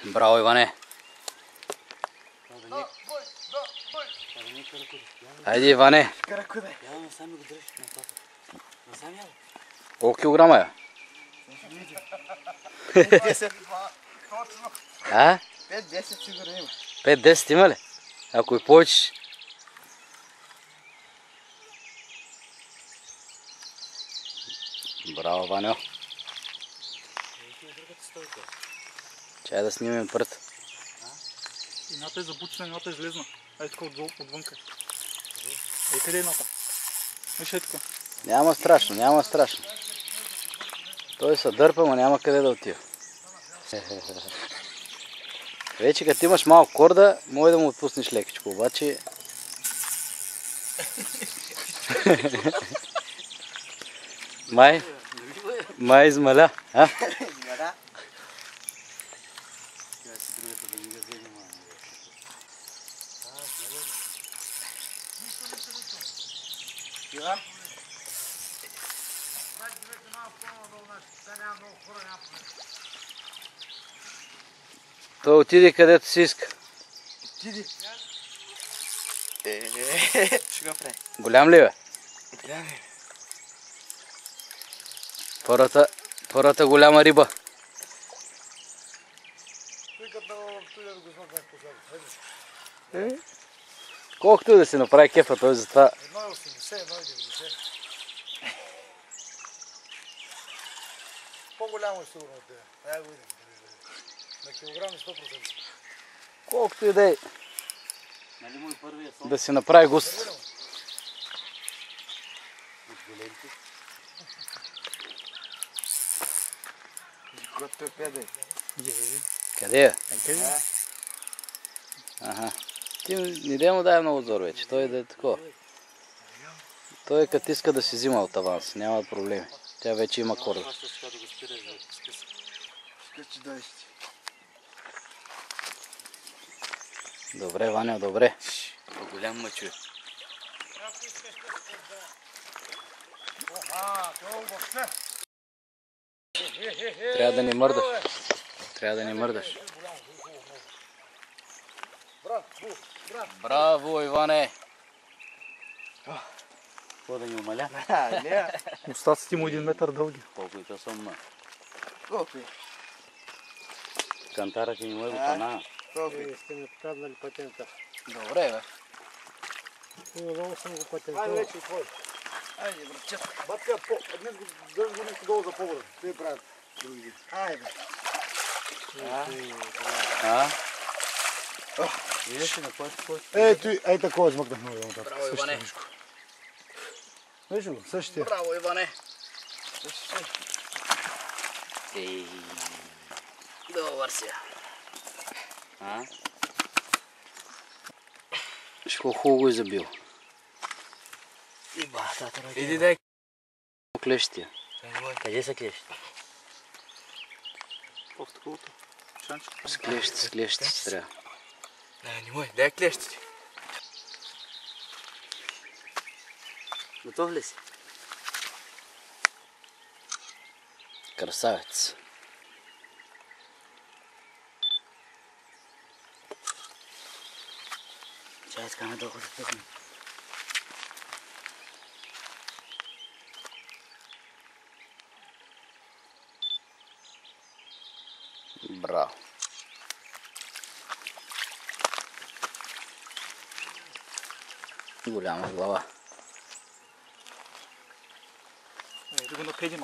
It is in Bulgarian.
Браво, Иване! Айде, Иване! Колко килограма е? 5-10 сигурно има. 5-10 има ли? Ако и повече. Браво, Ваньо. Чай да снимем прът. Едната е забучена, едната е излезна. Ей така отвънка. Ей къде е едната? Виж ей така. Няма страшно, няма страшно. Той се дърпа, но няма къде да отива. Вече като имаш малко корда, може да му отпуснеш лекичко, обаче... Май измаля, а? Измаля. Той отиде където си иска. Отиди. Ще го прави. Голям ли бе? Голям е. Първата голяма риба. Колкото и да се направи кефа, той затова... 1,80, 1,90. По-голямо е сигурно от тебе. Ай го видим. На килограми 100%. Колкото и да е. Да си направи густ. Къде е? Аха. Ти не да му дай много зор вече. Той да е такова. Той като иска да си взима от аванс. Няма проблеми. Тя вече има корда. Добре, Ваня, добре. По-голям мъчуе. Трябва да не мърдаш. Трябва да не мърдаш. Браво, Иване! Какво да ни умаля? Остатъците му 1 метър дълги. Колко и то съм на. Колко е? Кантара ти не му е пана. Колко е? Сте ми откраднали патента. Добре, бе. Много съм го патентувал. Айде вече твой. Айде, братчет. Батка, днес го нещо долу за повода. Те правят другите. Айде. Виждаш ли на който? Ей такова измъкнахме го нататък. Браво, Иване! Виж го, същия. Браво, Иване! Добър си. Виж колко хубаво го е забил. Иди дай. Клещия. Къде са клещите? В таковото. С клещите трябва. Не мой, дай клещите. Готов ли си? Красавец. Чай, искаме толкова да пъхнем. Браво. Голяма глава. Да го напедим.